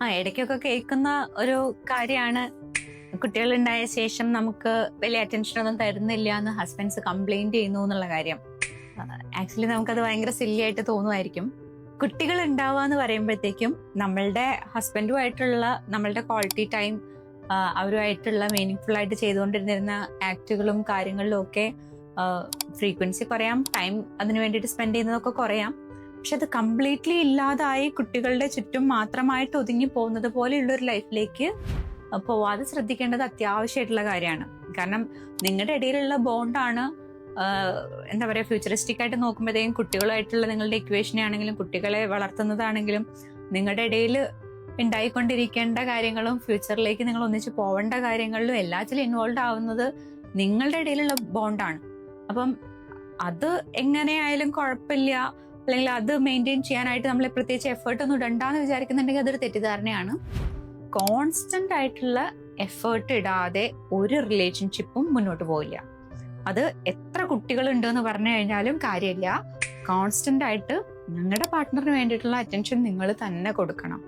ഇടയ്ക്കൊക്കെ കേൾക്കുന്ന ഒരു കാര്യമാണ്, കുട്ടികളുണ്ടായ ശേഷം നമുക്ക് വലിയ അറ്റൻഷൻ ഒന്നും തരുന്നില്ല എന്ന് ഹസ്ബൻഡ്സ് കംപ്ലൈന്റ് ചെയ്യുന്നു എന്നുള്ള കാര്യം. ആക്ച്വലി നമുക്കത് ഭയങ്കര സില്ലി ആയിട്ട് തോന്നുമായിരിക്കും. കുട്ടികൾ ഉണ്ടാവുക എന്ന് പറയുമ്പോഴത്തേക്കും നമ്മളുടെ ഹസ്ബൻഡുമായിട്ടുള്ള നമ്മളുടെ ക്വാളിറ്റി ടൈം, അവരുമായിട്ടുള്ള മീനിങ് ഫുൾ ആയിട്ട് ചെയ്തുകൊണ്ടിരുന്നിരുന്ന ആക്ടുകളും കാര്യങ്ങളിലും ഒക്കെ ഫ്രീക്വൻസി കുറയാം, ടൈം അതിന് വേണ്ടിയിട്ട് സ്പെൻഡ് ചെയ്യുന്നതൊക്കെ കുറയാം. പക്ഷെ അത് കംപ്ലീറ്റ്ലി ഇല്ലാതായി കുട്ടികളുടെ ചുറ്റും മാത്രമായിട്ട് ഒതുങ്ങി പോകുന്നത് പോലെയുള്ള ഒരു ലൈഫിലേക്ക് പോവാതെ ശ്രദ്ധിക്കേണ്ടത് അത്യാവശ്യമായിട്ടുള്ള കാര്യമാണ്. കാരണം നിങ്ങളുടെ ഇടയിലുള്ള ബോണ്ടാണ് എന്താ പറയുക, ഫ്യൂച്ചറിസ്റ്റിക് ആയിട്ട് നോക്കുമ്പോഴത്തേക്കും കുട്ടികളുമായിട്ടുള്ള നിങ്ങളുടെ ഇക്വേഷനെ ആണെങ്കിലും കുട്ടികളെ വളർത്തുന്നതാണെങ്കിലും നിങ്ങളുടെ ഇടയിൽ ഉണ്ടായിക്കൊണ്ടിരിക്കേണ്ട കാര്യങ്ങളും ഫ്യൂച്ചറിലേക്ക് നിങ്ങൾ ഒന്നിച്ച് പോവേണ്ട കാര്യങ്ങളിലും എല്ലാത്തിലും ഇൻവോൾവ് ആവുന്നത് നിങ്ങളുടെ ഇടയിലുള്ള ബോണ്ടാണ്. അപ്പം അത് എങ്ങനെയായാലും കുഴപ്പമില്ല, അല്ലെങ്കിൽ അത് മെയിൻറ്റെയിൻ ചെയ്യാനായിട്ട് നമ്മൾ പ്രത്യേകിച്ച് എഫേർട്ട് ഒന്നും ഇടണ്ടെന്ന് വിചാരിക്കുന്നുണ്ടെങ്കിൽ അതൊരു തെറ്റിദ്ധാരണയാണ്. കോൺസ്റ്റന്റ് ആയിട്ടുള്ള എഫേർട്ട് ഇടാതെ ഒരു റിലേഷൻഷിപ്പും മുന്നോട്ട് പോവില്ല. അത് എത്ര കുട്ടികളുണ്ട് എന്ന് പറഞ്ഞു കഴിഞ്ഞാലും കാര്യമില്ല. കോൺസ്റ്റന്റ് ആയിട്ട് നിങ്ങളുടെ പാർട്ട്ണറിന് വേണ്ടിയിട്ടുള്ള അറ്റൻഷൻ നിങ്ങൾ തന്നെ കൊടുക്കണം.